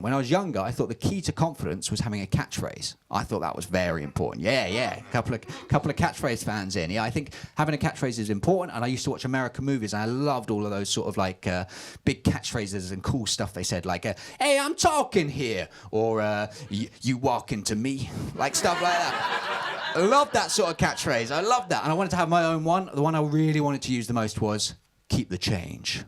When I was younger, I thought the key to confidence was having a catchphrase. I thought that was very important. Yeah. Couple of catchphrase fans in. Yeah, I think having a catchphrase is important. And I used to watch American movies, and I loved all of those sort of like big catchphrases and cool stuff they said, like, "Hey, I'm talking here," or "You walk into me," like stuff like that. I loved that sort of catchphrase. I loved that, and I wanted to have my own one. The one I really wanted to use the most was "Keep the change."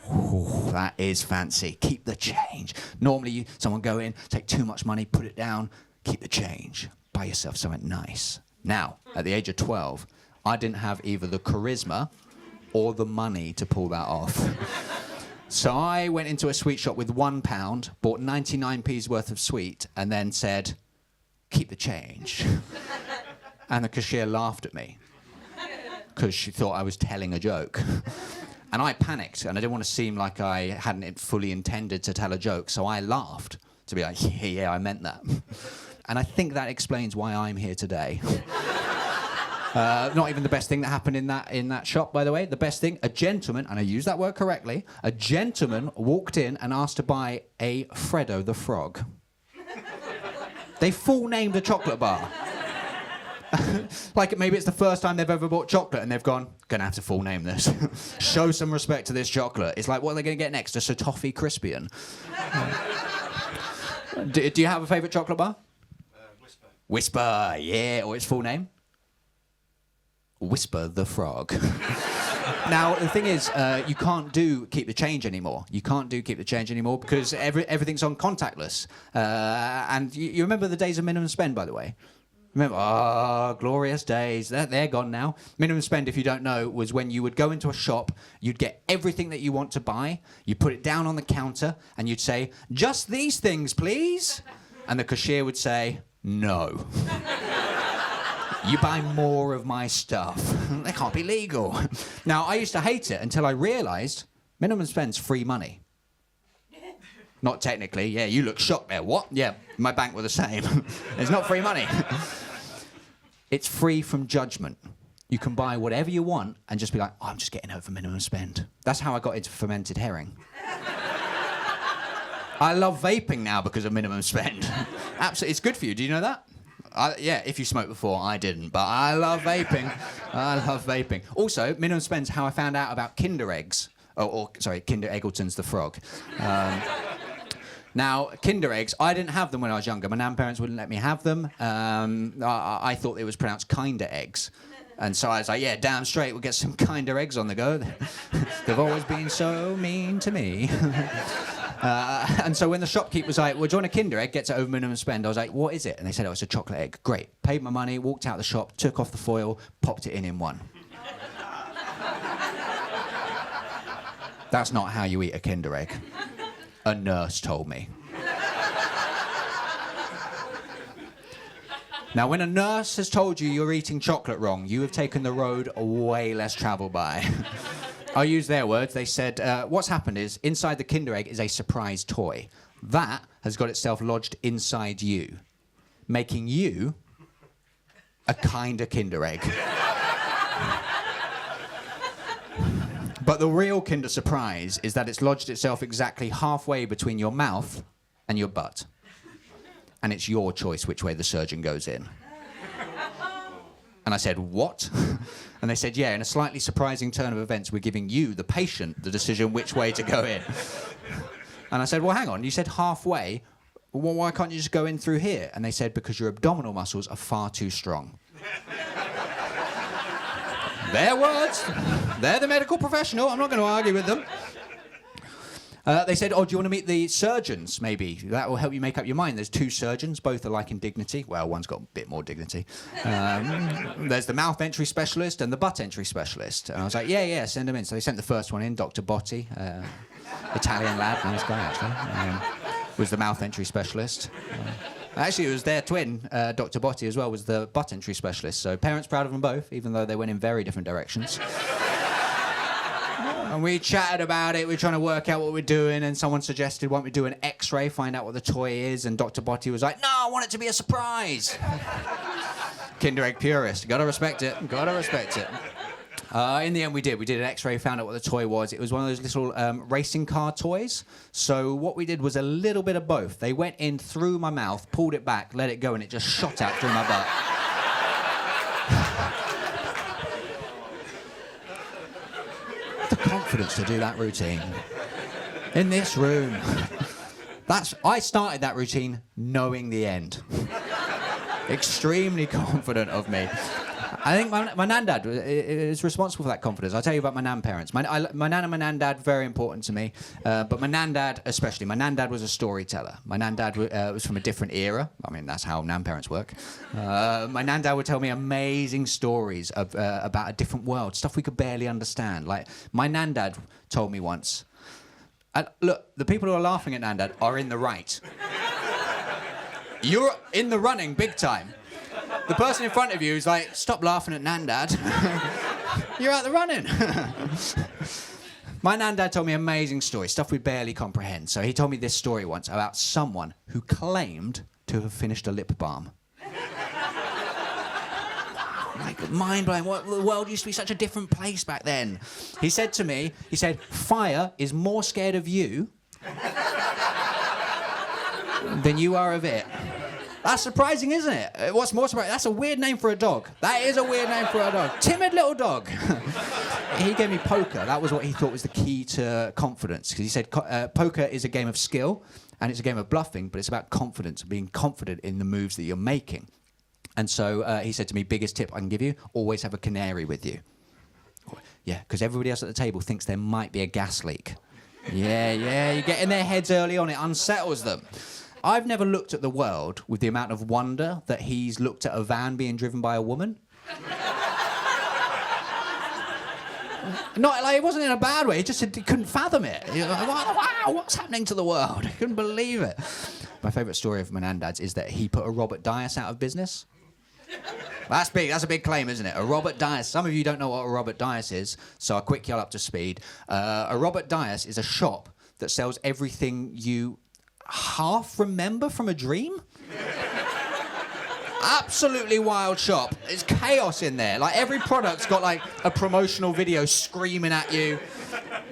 Ooh, that is fancy. Keep the change. Normally, someone go in, take too much money, put it down, keep the change. Buy yourself something nice. Now, at the age of 12, I didn't have either the charisma or the money to pull that off. So I went into a sweet shop with £1, bought 99p's worth of sweet, and then said, "Keep the change." And the cashier laughed at me because she thought I was telling a joke. And I panicked, and I didn't want to seem like I hadn't fully intended to tell a joke, so I laughed to be like, yeah, I meant that. And I think that explains why I'm here today. Not even the best thing that happened in that shop, by the way. The best thing, a gentleman, and I use that word correctly, a gentleman walked in and asked to buy a Fredo the Frog. They full named a chocolate bar. Like maybe it's the first time they've ever bought chocolate and they've gone, gonna have to full name this. Show some respect to this chocolate. It's like, what are they gonna get next? A Toffee Crispian. Do you have a favourite chocolate bar? Whisper. Whisper, yeah. Or its full name? Whisper the Frog. Now, the thing is, you can't do Keep the Change anymore. You can't do Keep the Change anymore because everything's on contactless. And you remember the days of minimum spend, by the way? Remember, glorious days. They're gone now. Minimum spend, if you don't know, was when you would go into a shop, you'd get everything that you want to buy, you put it down on the counter, and you'd say, "Just these things, please." And the cashier would say, "No." "You buy more of my stuff." They can't be legal. Now, I used to hate it until I realised minimum spend's free money. Not technically. Yeah, you look shocked there. What? Yeah, my bank were the same. It's not free money. It's free from judgment. You can buy whatever you want and just be like, "Oh, I'm just getting over minimum spend." That's how I got into fermented herring. I love vaping now because of minimum spend. Absolutely, it's good for you. Do you know that? Yeah, if you smoked before, I didn't, but I love vaping. I love vaping. Also, minimum spend's how I found out about Kinder eggs. Sorry, Kinder Eggleton's the frog. Now, Kinder eggs, I didn't have them when I was younger. My grandparents wouldn't let me have them. I thought it was pronounced kinder eggs. And so I was like, yeah, damn straight, we'll get some kinder eggs on the go. They've always been so mean to me. And so when the shopkeeper was like, "Well, do you want a Kinder egg? Gets it over minimum spend." I was like, "What is it?" And they said, "Oh, it's a chocolate egg." Great. Paid my money, walked out the shop, took off the foil, popped it in one. That's not how you eat a Kinder egg. A nurse told me. Now, when a nurse has told you you're eating chocolate wrong, you have taken the road way less travelled by. I'll use their words. They said, what's happened is, inside the Kinder egg is a surprise toy. That has got itself lodged inside you, making you a kinder Kinder egg. But the real Kinder Surprise is that it's lodged itself exactly halfway between your mouth and your butt. And it's your choice which way the surgeon goes in. And I said, "What?" And they said, "Yeah, in a slightly surprising turn of events, we're giving you, the patient, the decision which way to go in." And I said, "Well, hang on, you said halfway. Well, why can't you just go in through here?" And they said, "Because your abdominal muscles are far too strong." Their words. They're the medical professional. I'm not going to argue with them. They said, "Oh, do you want to meet the surgeons, maybe? That will help you make up your mind." There's two surgeons, both alike in dignity. Well, one's got a bit more dignity. There's the mouth entry specialist and the butt entry specialist. And I was like, yeah, send them in. So they sent the first one in, Dr. Botti, Italian lad, nice guy, actually, was the mouth entry specialist. Actually, it was their twin, Dr. Botti, as well, was the butt entry specialist. So parents proud of them both, even though they went in very different directions. And we chatted about it. We were trying to work out what we're doing, and someone suggested, "Why don't we do an X-ray, find out what the toy is?" And Dr. Botti was like, "No, I want it to be a surprise." Kinder egg purist. Gotta respect it. Gotta respect it. In the end, we did. We did an X-ray, found out what the toy was. It was one of those little racing car toys. So what we did was a little bit of both. They went in through my mouth, pulled it back, let it go, and it just shot out through my butt. The confidence to do that routine in this room. I started that routine knowing the end. Extremely confident of me. I think my Nan Dad is responsible for that confidence. I'll tell you about my Nan parents. My Nan and my Nan Dad, very important to me. But my Nan Dad especially. My Nan Dad was a storyteller. My Nan Dad was from a different era. I mean, that's how Nan parents work. My Nan Dad would tell me amazing stories about a different world, stuff we could barely understand. Like, my Nan Dad told me once, look, the people who are laughing at Nan Dad are in the right. You're in the running big time. The person in front of you is like, stop laughing at Nan Dad. You're out the running. My Nan Dad told me amazing stories, stuff we barely comprehend. So he told me this story once about someone who claimed to have finished a lip balm. Like, mind-blowing. The world used to be such a different place back then. He said to me, fire is more scared of you than you are of it. That's surprising, isn't it? What's more surprising? That's a weird name for a dog. That is a weird name for a dog. Timid little dog. He gave me poker. That was what he thought was the key to confidence. Because he said poker is a game of skill, and it's a game of bluffing, but it's about confidence, being confident in the moves that you're making. And so he said to me, biggest tip I can give you, always have a canary with you. Yeah, because everybody else at the table thinks there might be a gas leak. Yeah, you get in their heads early on, it unsettles them. I've never looked at the world with the amount of wonder that he's looked at a van being driven by a woman. Not like, it wasn't in a bad way, he just said he couldn't fathom it. He was like, wow, what's happening to the world? He couldn't believe it. My favourite story of my Nan Dad's is that he put a Robert Dyas out of business. That's big. That's a big claim, isn't it? A Robert Dyas. Some of you don't know what a Robert Dyas is, so I'll quick you up to speed. A Robert Dyas is a shop that sells everything you half remember from a dream. Absolutely wild shop. It's chaos in there. Like, every product's got like a promotional video screaming at you.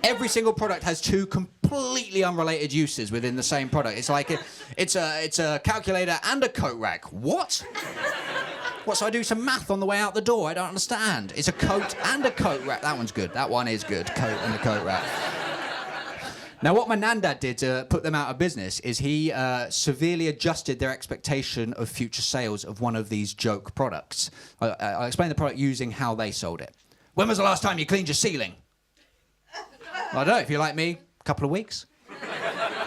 Every single product has two completely unrelated uses within the same product. It's like it's a calculator and a coat rack. What? What, so I do some math on the way out the door? I don't understand. It's a coat and a coat rack. That one's good. That one is good. Coat and a coat rack. Now, what my Nan Dad did to put them out of business is he severely adjusted their expectation of future sales of one of these joke products. I'll explain the product using how they sold it. When was the last time you cleaned your ceiling? I don't know, if you're like me, a couple of weeks.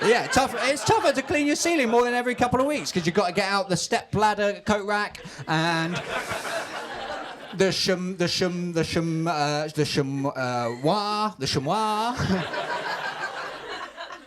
Yeah, it's tougher to clean your ceiling more than every couple of weeks because you've got to get out the step ladder coat rack and the chamois.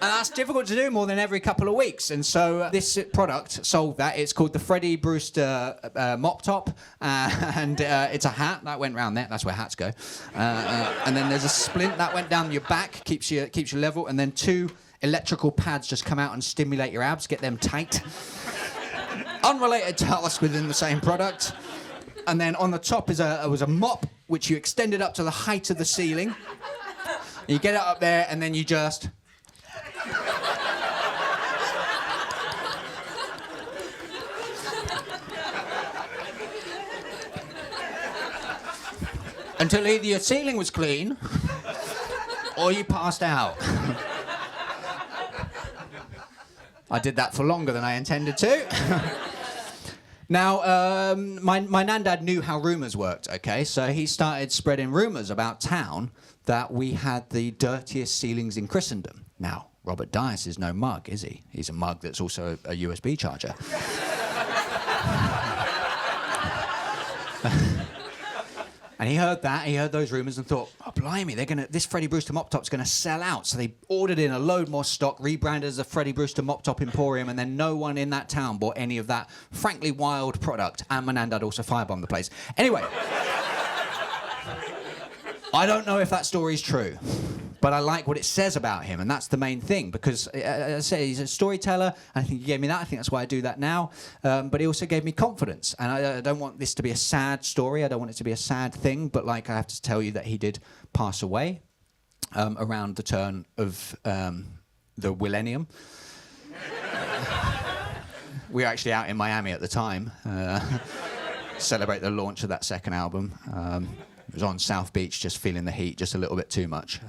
And that's difficult to do more than every couple of weeks. And so this product solved that. It's called the Freddie Brewster Mop Top. And it's a hat. That went round there. That's where hats go. And then there's a splint that went down your back, keeps you level. And then two electrical pads just come out and stimulate your abs, get them tight. Unrelated task within the same product. And then on the top was a mop, which you extended up to the height of the ceiling. You get it up there, and then you just... until either your ceiling was clean or you passed out. I did that for longer than I intended to. Now, my Nan Dad knew how rumours worked, okay? So he started spreading rumours about town that we had the dirtiest ceilings in Christendom. Now, Robert Dyas is no mug, is he? He's a mug that's also a USB charger. And he heard that, he heard those rumours and thought, oh, blimey, this Freddie Brewster mop top's going to sell out. So they ordered in a load more stock, rebranded as a Freddie Brewster mop top emporium, and then no one in that town bought any of that frankly wild product. And my Nan Dad also firebombed the place. Anyway, I don't know if that story's true, but I like what it says about him, and that's the main thing, because as I say, he's a storyteller, and I think he gave me that. I think that's why I do that now. But he also gave me confidence, and I don't want this to be a sad story. I don't want it to be a sad thing, but like I have to tell you that he did pass away around the turn of the millennium. We were actually out in Miami at the time, celebrate the launch of that second album. It was on South Beach, just feeling the heat just a little bit too much.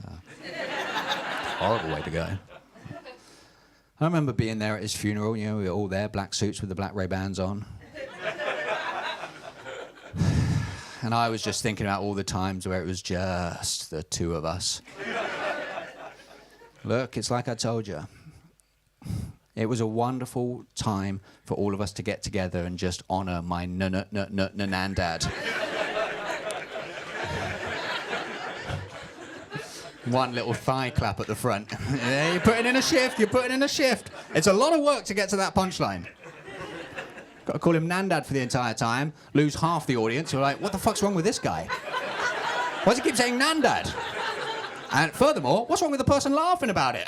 Horrible way to go. I remember being there at his funeral. You know, we were all there, black suits with the black Ray-Bans on. And I was just thinking about all the times where it was just the two of us. Look, it's like I told you. It was a wonderful time for all of us to get together and just honour my Nan Dad. One little thigh clap at the front. Yeah, you're putting in a shift, you're putting in a shift. It's a lot of work to get to that punchline. Got to call him Nan Dad for the entire time, lose half the audience who are like, what the fuck's wrong with this guy? Why does he keep saying Nan Dad? And furthermore, what's wrong with the person laughing about it?